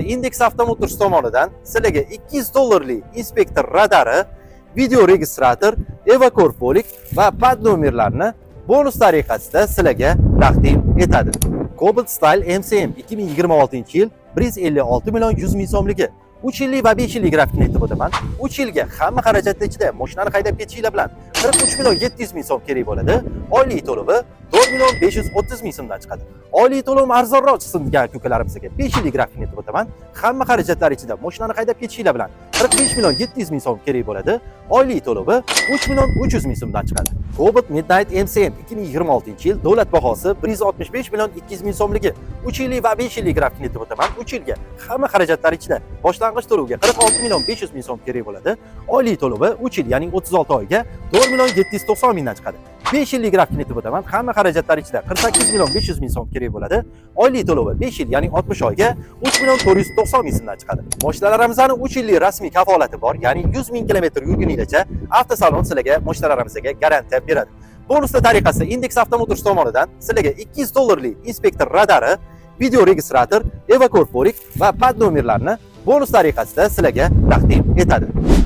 Index Avtomotors tomonidan sizlarga $200 inspektor radari, video registrator, Evacor Polik va pad nomerlarini bonus tariqasida sizlarga taqdim etadi. Cobalt Style MCM 2026-yil 156 million 100 ming so'mligi 3 yillik va 5 yillik grafikni aytib o'taman. 3 yilga hamma xarajatlar ichida mashinani haydab ketishinglar bilan 43 million 700 ming so'm kerak bo'ladi. Oylik to'lovi 4 million 530 ming so'mdan chiqadi. Oylik to'lovim arzonroq chiqsin degan ukalarimizga 5 yillik grafikni aytib o'taman. Hamma xarajatlar ichida mashinani haydab ketishinglar bilan 45 million 700 ming so'm kerak bo'ladi. Oylik to'lovi 3 million 300 ming so'mdan chiqadi. Cobalt Midnight MCM 2026-yil davlat bahosi 165 million 200 ming so'mligi 3 yillik va 5 yillik grafikni aytib o'taman. 3 yilga hamma xarajatlar ichida boshlang'ich to'lovga 46 million 500 ming so'm kerak bo'ladi. Oylik to'lovi 3 yil, ya'ni 36 oyga 4 million 790 mingdan chiqadi. 5 yillik grafikni aytib o'taman. Hamma xarajatlar ichida 48 million 500 ming so'm kerak bo'ladi. Oylik to'lovi 5 yil, ya'ni 60 oyga 3 million 490 ming so'mdan chiqadi. Mashinalarimizning 3 yillik rasmiy kafolati bor, ya'ni 100 ming kilometr yurguningizcha avtosalon sizlarga mashinalarimizga garantiya beradi. Bonuslar tariqasida Index Avtomotors tomonidan sizlarga $200 inspektor radari, video registrator, Evacor Polik va pad nomerlarini bonus tariqasida sizlarga taqdim etadi.